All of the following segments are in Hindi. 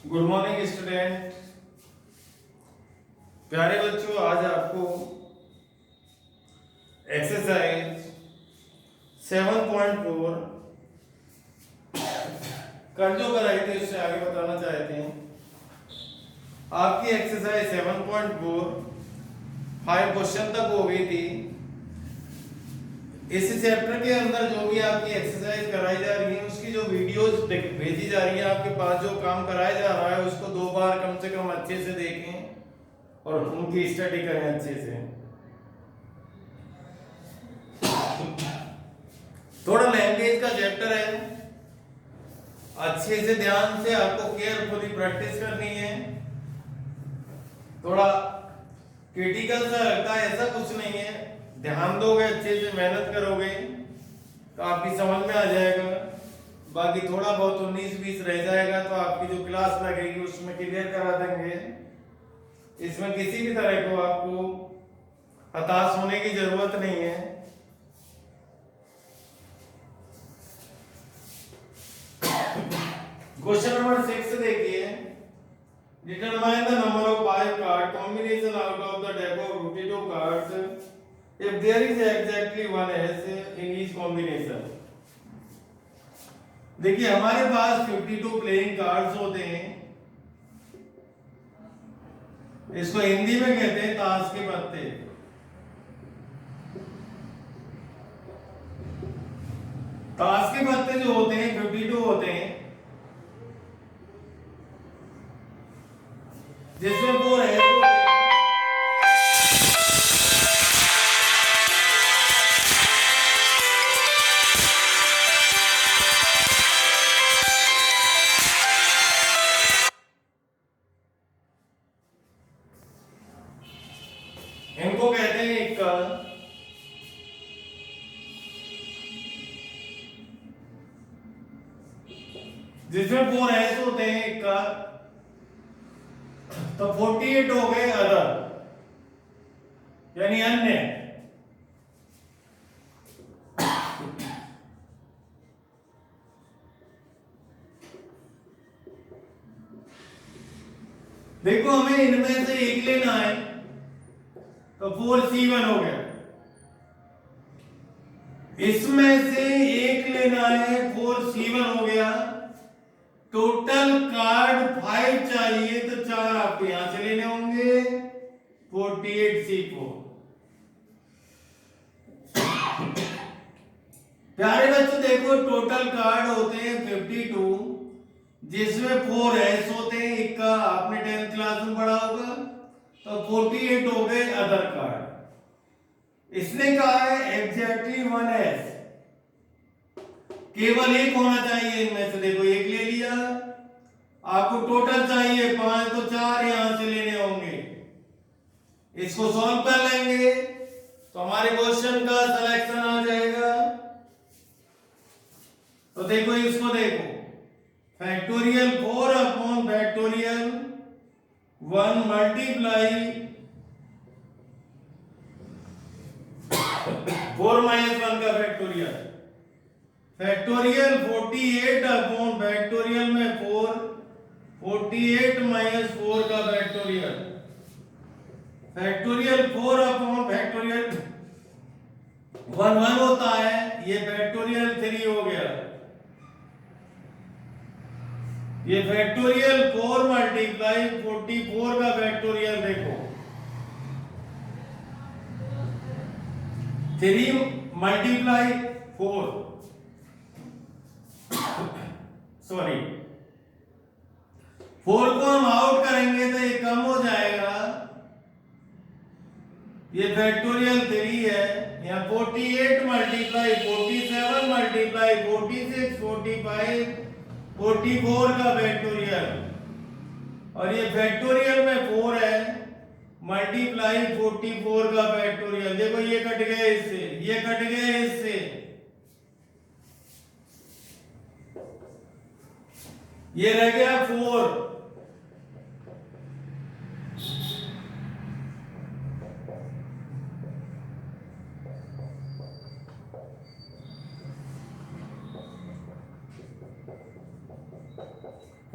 Good morning student. प्यारे बच्चों, आज आपको एक्सरसाइज 7.4 कल जो कराई थी उससे आगे बताना चाहते हैं। आपकी एक्सरसाइज 7.4 5 क्वेश्चन तक हो गई थी। इस चैप्टर के अंदर जो भी आपकी एक्सरसाइज कराई जा रही है उसकी जो वीडियोस भेजी जा रही है आपके पास, जो काम कराया जा रहा है उसको 2 बार कम से कम अच्छे से देखें और उनकी स्टडी करें अच्छे से। थोड़ा लैंग्वेज का चैप्टर है, अच्छे से ध्यान से आपको केयरफुली प्रैक्टिस करनी है। थोड़ा क्रिटिकल सा लगता है, ऐसा कुछ नहीं है। ध्यान दोगे, अच्छे से मेहनत करोगे तो आपकी समझ में आ जाएगा। बाकी थोड़ा बहुत 19-20 रह जाएगा तो आपकी जो क्लास लगेगी उसमें क्लियर करा देंगे। इसमें किसी भी तरह को आपको हताश होने की जरूरत नहीं है। क्वेश्चन नंबर 6 देखिए। Determine the number of 5 card combination out of the deck of 52 cards if there is exactly one S in each combination। देखिए हमारे पास 52 प्लेइंग कार्ड्स होते हैं। इसको हिंदी में कहते हैं ताश के पत्ते। ताश के पत्ते जो होते हैं 52 होते हैं, जिसमें 4 है इनको कहते हैं इक्का। जिसमें 4 ऐसे होते हैं इक्का, तो 48 हो गए अदर, यानी अन्य। देखो हमें इनमें से एक लेना है तो 4C1 हो गया। इसमें से एक लेना है 4C1 हो गया। टोटल कार्ड 5 चाहिए तो 4 आपको यहां से लेने होंगे, 48C4। प्यारे बच्चों देखो, टोटल कार्ड होते हैं 52, जिसमें 4 एस होते हैं इक्का, आपने 10th क्लास में पढ़ा होगा। तो 48 हो गए अदर कार्ड। इसने कहा है एग्जैक्टली 1 एस, केवल एक होना चाहिए इनमें से। देखो एक ले लिया, आपको टोटल चाहिए 5 तो 4 यहां से लेने होंगे। इसको सॉल्व कर लेंगे तो हमारे क्वेश्चन का सिलेक्शन आ जाएगा। तो देखो इसको देखो, factorial 4 upon factorial 1 multiply 4 minus 1 का फैक्टोरियल, फैक्टोरियल 48 अपॉन फैक्टोरियल में 4, 48 माइनस 4 का फैक्टोरियल, फैक्टोरियल 4 अपॉन फैक्टोरियल 1 1 होता है, ये फैक्टोरियल 3 हो गया। ये फैक्टोरियल 4 मल्टीप्लाई 44 का फैक्टोरियल देखो, 3 मल्टीप्लाई 4, सॉरी 4 को हम आउट करेंगे तो ये कम हो जाएगा। ये फैक्टोरियल 3 है, यहाँ 48 मल्टीप्लाई 47 मल्टीप्लाई 46 45 44 का फैक्टोरियल, और ये फैक्टोरियल में 4 है मल्टीप्लाई 44 का फैक्टोरियल। देखो ये कट गया इससे, ये कट गया इससे, ये रह गया 4।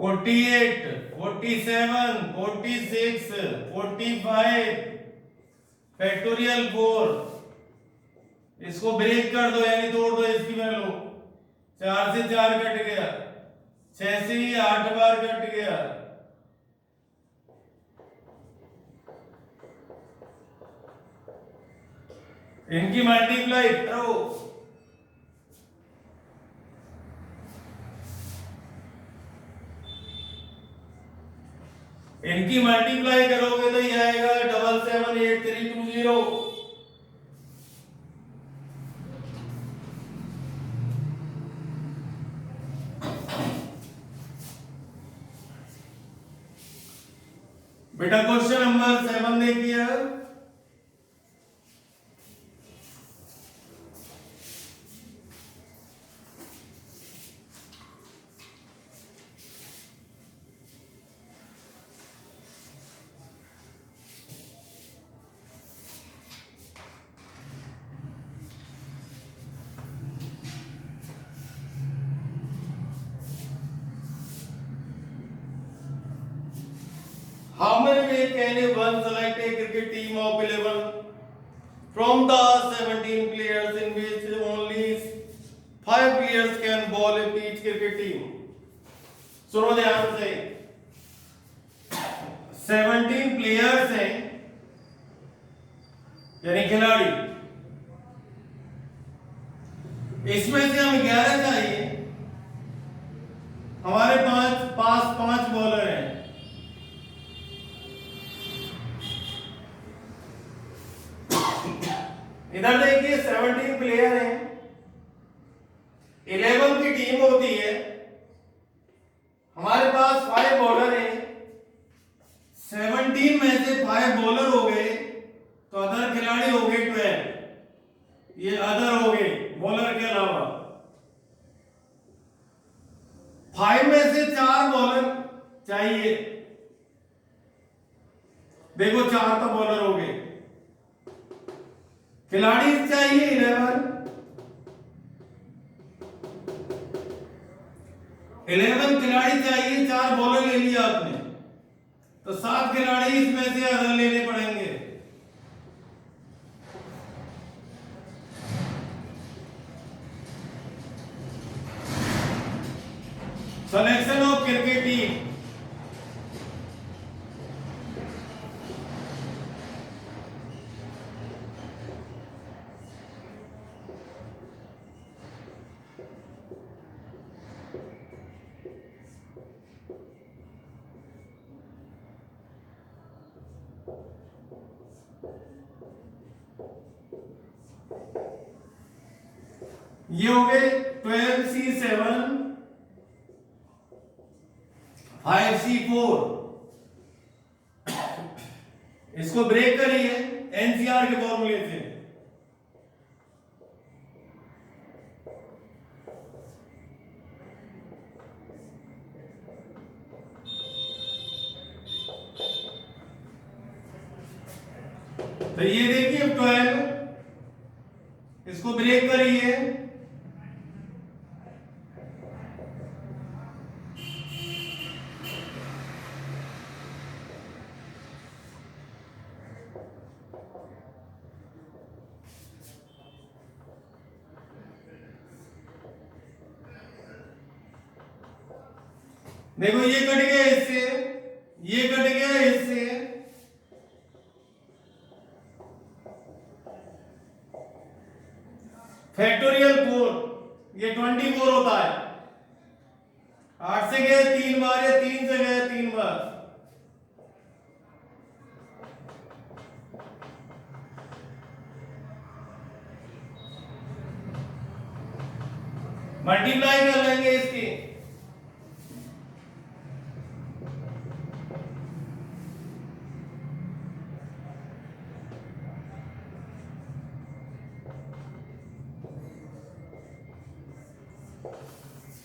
48, 47, 46, 45, फैक्टोरियल 4। इसको ब्रेक कर दो यानी तोड़ दो इसकी वैल्यू। 4 से 4 कट गया, 6 से ही 8 बार कट गया। इनकी मल्टीप्लाई करो। इनकी मल्टीप्लाई करोगे तो ये आएगा 778320। बेटा क्वेश्चन नंबर 7 देखिए। How many way can one select a cricket team of 11 from the 17 players in which only 5 players can bowl in each cricket team? सुनो ध्यान से। 17 प्लेयर्स हैं यानी खिलाड़ी। इसमें से हमें 11 चाहिए। हमारे पास 5 बॉलर हैं। इधर देखिए 17 प्लेयर हैं, 11 की टीम होती है। हमारे पास 5 बॉलर हैं। 17 में से 5 बॉलर हो गए तो अदर खिलाड़ी हो गए 12। ये अदर हो गए बॉलर के अलावा। 5 में से 4 बॉलर चाहिए। देखो 4 तो बॉलर हो गए। खिलाड़ी चाहिए 11 खिलाड़ी चाहिए। 4 बॉलर ले लिया आपने तो 7 खिलाड़ी इसमें से अदर लेने पड़ेंगे। Selection of cricket team. ये हो गए 12C7 5C4। इसको ब्रेक करिए एनसीआर के फॉर्मूले से। तो ये देखिए 12, इसको ब्रेक करिए। देखो ये कट गया इससे, ये कट गया इससे। फैक्टोरियल 4 ये 24 होता है। 8 से गए 3 बार या 3 से गए 3 बार। मल्टीप्लाई कर लेंगे इसकी।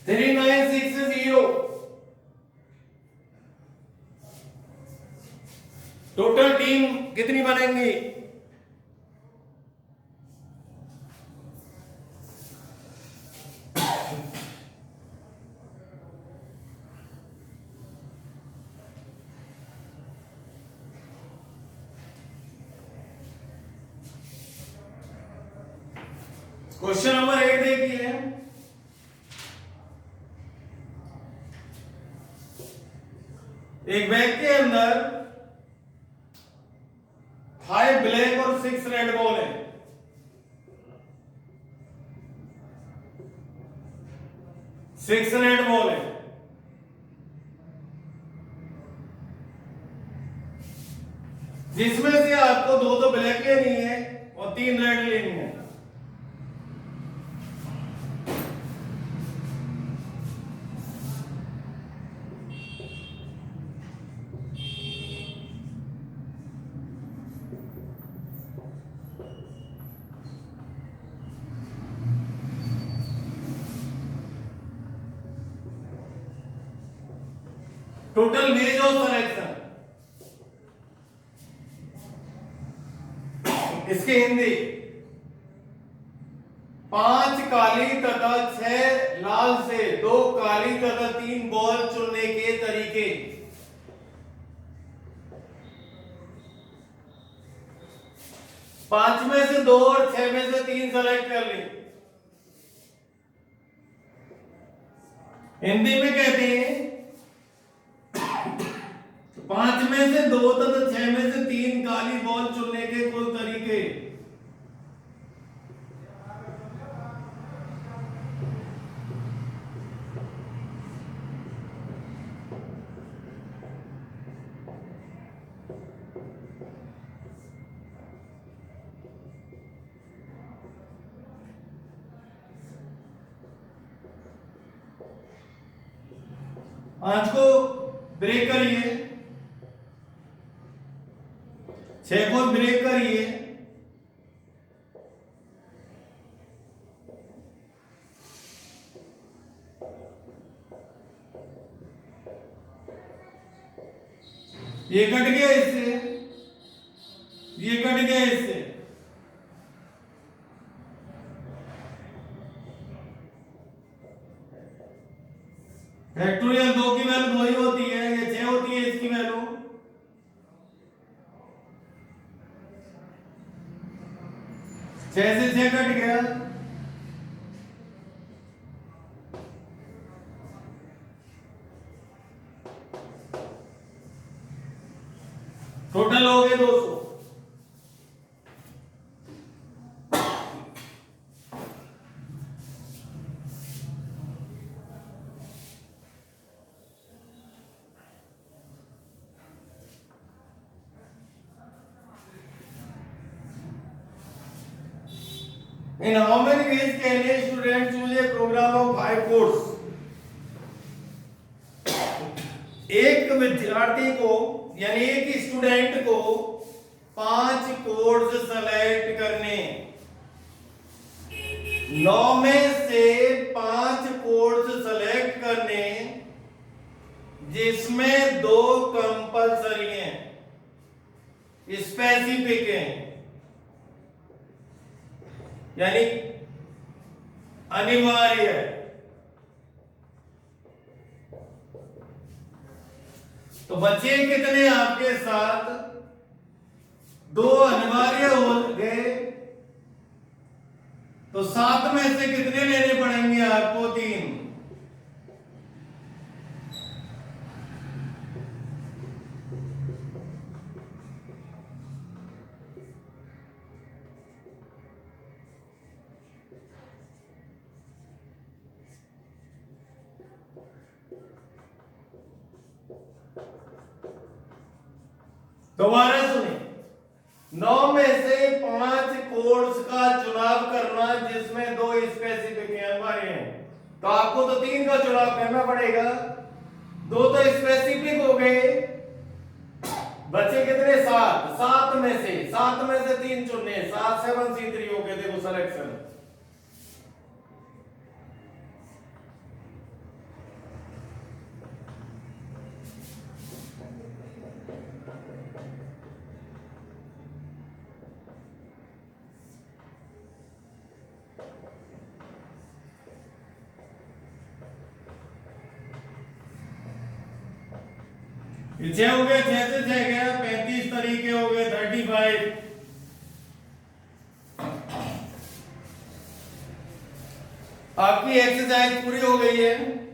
थ्री 960 टोटल टीम कितनी बनेंगी? क्वेश्चन नंबर 8 देखिए, एक बैग के अंदर 5 ब्लैक और 6 रेड बॉल है। सिक्स रेड बॉल है, जिसमें से आपको 2 तो ब्लैक लेनी है और 3 रेड लेनी है। टोटल वेज ऑफ सिलेक्शन, इसकी हिंदी 5 काली तथा 6 लाल से 2 काली तथा 3 बॉल चुनने के तरीके। 5 में से 2 और 6 में से 3 सेलेक्ट कर ली। हिंदी में कहते हैं 5 में से 2 तथा 6 में से 3 काली बॉल चुनने के कुल तरीके। आज को ब्रेक करिए, 6 को ब्रेक करिए, ये कट गया इससे, ये कट गया इससे। फैक्टोरियल 2 की वैल्यू 2 ही होती है, ये 6 होती है इसकी वैल्यू। छह से 6 कट गया, टोटल हो गए 200। In how many ways can a student choose a program of 5 course? एक विद्यार्थी को यानी एक स्टूडेंट को 5 कोर्स सेलेक्ट करने, 9 में से 5 कोर्स सेलेक्ट करने, जिसमें 2 कंपलसरी हैं, स्पेसिफिक हैं, यानी अनिवार्य है। तो बचे कितने आपके साथ? 2 अनिवार्य हो गए, तो 7 में से कितने लेने पड़ेंगे आपको? 3। दोबारा सुने, 9 में से 5 कोर्स का चुनाव करना जिसमें 2 स्पेसिफिक अनिवार्य हैं, तो आपको तो 3 का चुनाव करना पड़ेगा। 2 तो स्पेसिफिक हो गए, बचे कितने? 7। 7 में से 3 चुनने, 7 7 C3 हो गए। देखो सिलेक्शन, छह हो गया, 6 से 6 गया, 35 तरीके हो गए, 35। आपकी एक्सरसाइज पूरी हो गई है।